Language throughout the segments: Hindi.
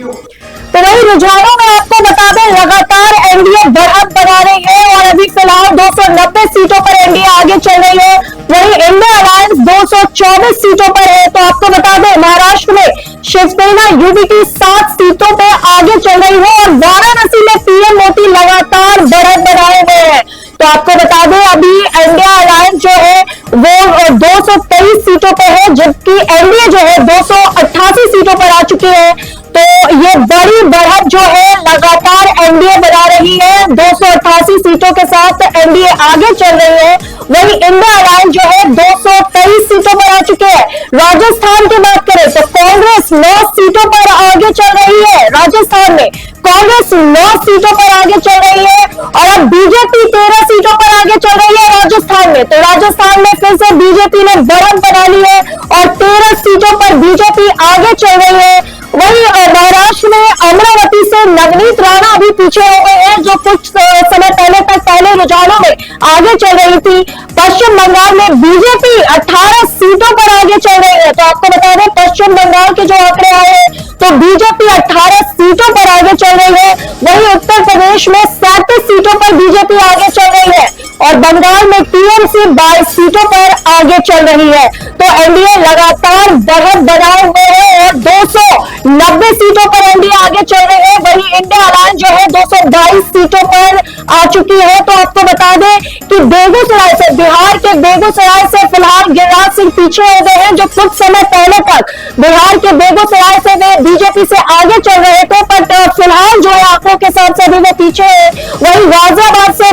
तो वही रुझानों में आपको बता दें, लगातार एनडीए बढ़त बना रही है और अभी फिलहाल 290 सीटों पर एनडीए आगे चल रही है। वही इंडिया अलायंस 224 सीटों पर है। तो आपको बता दें, महाराष्ट्र में शिवसेना यूबीटी 7 सीटों पर आगे चल रही है और वाराणसी में पीएम मोदी लगातार बढ़त बनाए हुए हैं। तो आपको बता दें, अभी इंडिया अलायंस जो है वो 223 सीटों पर है, जबकि एनडीए जो है 288 सीटों पर आ चुकी है। तो ये बड़ी बढ़त जो है लगातार एनडीए बना रही है, 288 सीटों के साथ एनडीए आगे चल रही है। वही इंडिया अलायंस जो है 223 सीटों पर आ चुके हैं। राजस्थान की बात करें तो कांग्रेस 9 सीटों पर आगे चल रही है। राजस्थान में कांग्रेस 9 सीटों पर आगे चल रही है और अब बीजेपी 13 सीटों पर आगे चल रही है राजस्थान में। तो राजस्थान में फिर से बीजेपी ने बढ़त बना ली है और 13 सीटों पर बीजेपी आगे चल रही है। वही महाराष्ट्र में अमरावती से नवनीत राणा अभी पीछे हो गए हैं, जो कुछ समय पहले तक पहले रुझानों में आगे चल रही थी। पश्चिम बंगाल में बीजेपी 18 सीटों पर आगे चल रही है। तो आपको बता दें, पश्चिम बंगाल के जो आंकड़े आए हैं तो बीजेपी 18 सीटों पर आगे चल रही है। वही उत्तर प्रदेश में 37 सीटों पर बीजेपी आगे चल रही है और बंगाल में टीएमसी 22 सीटों पर आगे चल रही है। तो एनडीए लगातार बढ़त बनाए हुए है और 290 सीटों पर एनडीए आगे चल रही है। वही इंडिया अलायंस जो है 222 सीटों पर आ चुकी है। तो आपको बता दें कि बेगूसराय से, बिहार के बेगूसराय से फिलहाल गिरिराज सिंह पीछे हो गए हैं, जो कुछ समय पहले तक बिहार के बेगूसराय से वे बीजेपी से आगे चल रहे थे, पर फिलहाल जो है आंकड़ों के साथ सभी में पीछे है। वही गाजियाबाद से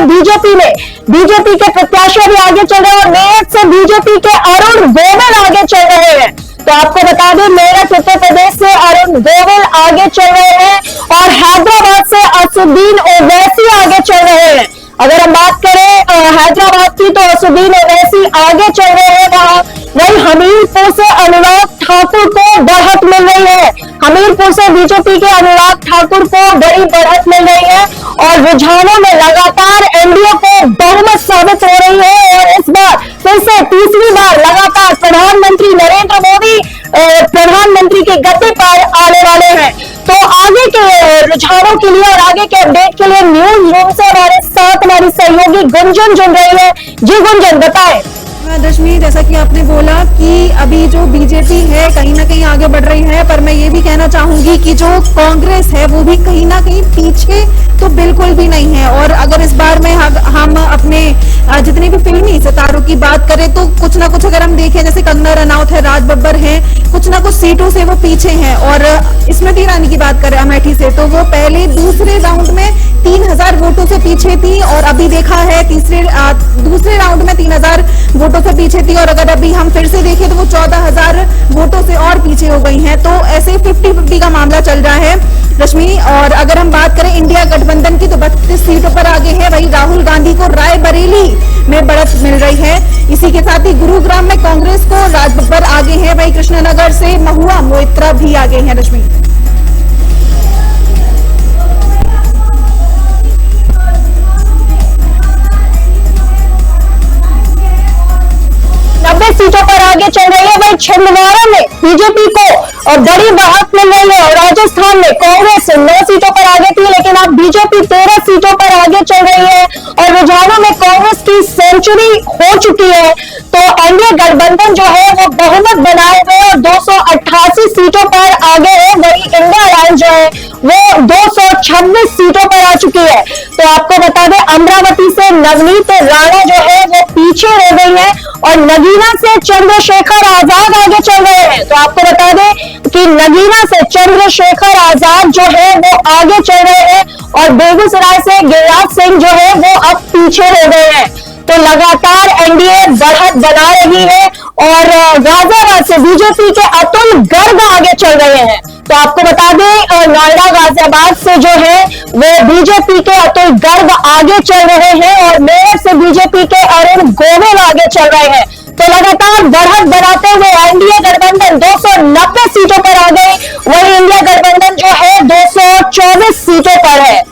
बीजेपी के प्रत्याशी भी आगे चल रहे हैं और मेरठ से बीजेपी के अरुण गोविल आगे चल रहे हैं। तो आपको बता दें, मेरठ उत्तर प्रदेश से अरुण गोविल आगे चल रहे हैं और हैदराबाद से असुद्दीन ओवैसी आगे चल रहे हैं। अगर हम बात करें हैदराबाद की तो असुद्दीन ओवैसी आगे चल रहे हैं। वही हमीरपुर से अनुराग ठाकुर को बढ़त मिल रही है। हमीरपुर से बीजेपी के अनुराग ठाकुर को बड़ी बढ़त मिल रही है और रुझानों में लगातार एनडीए को बहुमत साबित हो रही है और इस बार फिर से तीसरी बार लगातार प्रधानमंत्री नरेंद्र मोदी प्रधानमंत्री की गद्दी पर आने वाले हैं। तो आगे के रुझानों के लिए और आगे के अपडेट के लिए न्यूज रूम से हमारे साथ हमारी सहयोगी गुंजन जुड़ रही है। जी गुंजन, बताएं। रश्मि, जैसा कि आपने बोला कि अभी जो बीजेपी है कहीं ना कहीं आगे बढ़ रही है, पर मैं ये भी कहना चाहूंगी कि जो कांग्रेस है वो भी कहीं ना कहीं पीछे तो बिल्कुल भी नहीं है। और अगर इस बार में हम अपने जितने भी फिल्मी सितारों की बात करें तो कुछ ना कुछ अगर हम देखें, जैसे कंगना रनौत है, राज बब्बर है, कुछ ना कुछ सीटों से वो पीछे हैं। और स्मृति ईरानी की बात करें अमेठी से, तो वो पहले दूसरे राउंड में 3000 वोटों से पीछे थी और अभी देखा है दूसरे राउंड में 3000 वोटों से पीछे थी और अगर अभी हम फिर से देखें तो वो 14,000 वोटों से और पीछे हो गई हैं। तो ऐसे 50-50 का मामला चल रहा है रश्मि। और अगर हम बात करें इंडिया गठबंधन की तो 32 सीटों पर आगे है। वही राहुल गांधी को रायबरेली में बढ़त मिल रही है। इसी के साथ ही गुरुग्राम में कांग्रेस को राज बब्बर आगे है। वही कृष्णनगर से महुआ मोइत्रा भी आगे है रश्मि। 90 सीटों पर आगे चल रही है। वही छिंदवाड़ा में बीजेपी को बड़ी बढ़त मिल रही है और राजस्थान में कांग्रेस 9 सीटों पर आगे थी, लेकिन अब बीजेपी 13 सीटों पर आगे चल रही है और रुझानों में कांग्रेस की सेंचुरी हो चुकी है। तो एनडीए गठबंधन जो है वो बहुमत बनाए हुए और 288 सीटों पर आगे है। वही इंडिया अलायंस जो है वो 226 सीटों पर आ चुकी है। तो आपको बता दें, अमरावती से नवनीत राणा जो है वो पीछे हो गई है और नगीना से चंद्रशेखर आजाद आगे चल रहे हैं। तो आपको बता दें कि नगीना से चंद्रशेखर आजाद जो है वो आगे चल रहे हैं और बेगूसराय से गिरिराज सिंह जो है वो अब पीछे हो गए हैं। तो लगातार एनडीए बढ़त बना रही है और गाजियाबाद से बीजेपी के अतुल गर्ग आगे चल रहे हैं। तो आपको बता दें, नोएडा गाजियाबाद से जो है वो बीजेपी के अतुल गर्ग आगे चल रहे हैं और मेरठ से बीजेपी के अरुण गोविल आगे चल रहे हैं। तो लगातार बढ़त बनाते हुए एनडीए गठबंधन 290 सीटों पर आ गई। वही इंडिया गठबंधन जो है 224 सीटों पर है।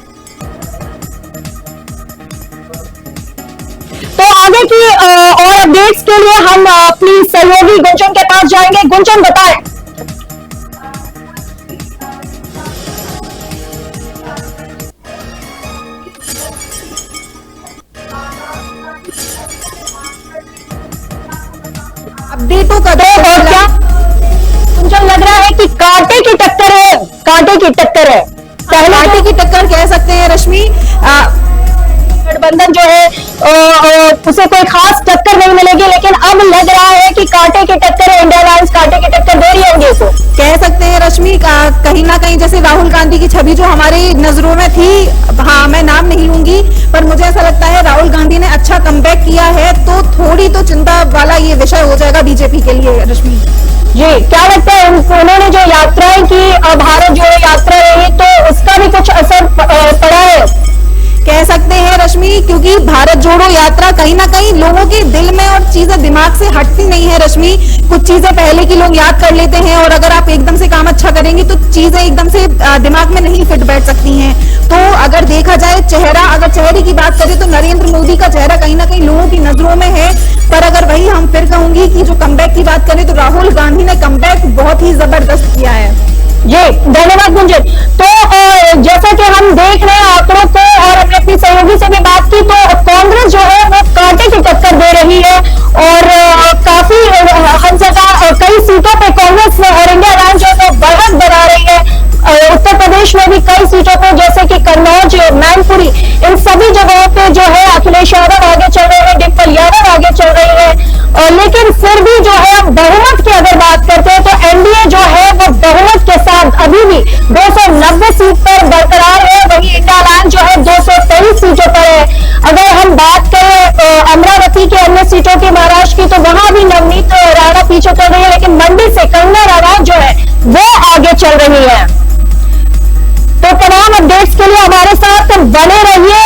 तो आगे की और अपडेट्स के लिए हम अपनी सहयोगी गुंजन के पास जाएंगे। गुंजन, बताएं। सीटों का तो और क्या मुझे लग रहा है कि कांटे की टक्कर है, कांटे की टक्कर है। पहले पार्टी की टक्कर कह सकते हैं रश्मि। गठबंधन जो है उसे कोई खास टक्कर नहीं मिलेगी, लेकिन अब लग रहा है कि कांटे की टक्कर है, इंडिया अलायंस कांटे की टक्कर दे रही है एनडीए को। कह सकते हैं रश्मि कहीं ना कहीं जैसे राहुल गांधी की छवि जो हमारी नजरों में थी, हाँ मैं नाम नहीं लूंगी, पर मुझे ऐसा लगता है राहुल गांधी ने अच्छा कमबैक किया है, तो थोड़ी तो चिंता वाला ये विषय हो जाएगा बीजेपी के लिए। रश्मि जी क्या लगता है उन्होंने जो यात्राएं की, भारत जोड़ो यात्रा रही, तो उसका भी कुछ असर पड़ा है? कह सकते हैं रश्मि, क्योंकि भारत जोड़ो यात्रा कहीं ना कहीं लोगों के दिल में और चीजें दिमाग से हटती नहीं है रश्मि। कुछ चीजें पहले की लोग याद कर लेते हैं और अगर आप एकदम से काम अच्छा करेंगे तो चीजें एकदम से दिमाग में नहीं फिट बैठ सकती हैं। तो अगर देखा जाए चेहरा, अगर चेहरे की बात करें तो नरेंद्र मोदी का चेहरा कहीं ना कहीं लोगों की नजरों में है, पर अगर वही हम फिर कहूंगी कि जो कमबैक की बात करें तो राहुल गांधी ने कमबैक बहुत ही जबरदस्त किया है। जी धन्यवाद गुंजन। तो जैसा कि हम देख रहे हैं आंकड़ों को और हमने अपनी सहयोगी से भी बात की, तो कांग्रेस जो है वो कांटे की टक्कर दे रही है और काफी हर जगह कई सीटों पे कांग्रेस और इंडिया अलायंस जो है बढ़त बना रही है। उत्तर प्रदेश में भी कई सीटों पे जैसे कि कन्नौज, मैनपुरी, इन सभी जगहों पे जो है अखिलेश यादव आगे चल रहे हैं, डिम्पल यादव आगे चल रही है। लेकिन फिर भी जो है बहुमत की अगर बात करते हैं तो एनडीए जो है वो बहुमत के साथ अभी भी 290 सीट पर बरकरार है, वही इंडिया अलायंस जो है 223 सीटों पर है। अगर हम बात करें अमरावती के अन्य सीटों की, महाराष्ट्र की, तो वहां भी नवनीत राणा पीछे चल रही है, लेकिन मंडी से कंगना रनौत जो है वो आगे चल रही है। तो तमाम अपडेट्स के लिए हमारे साथ बने रहिए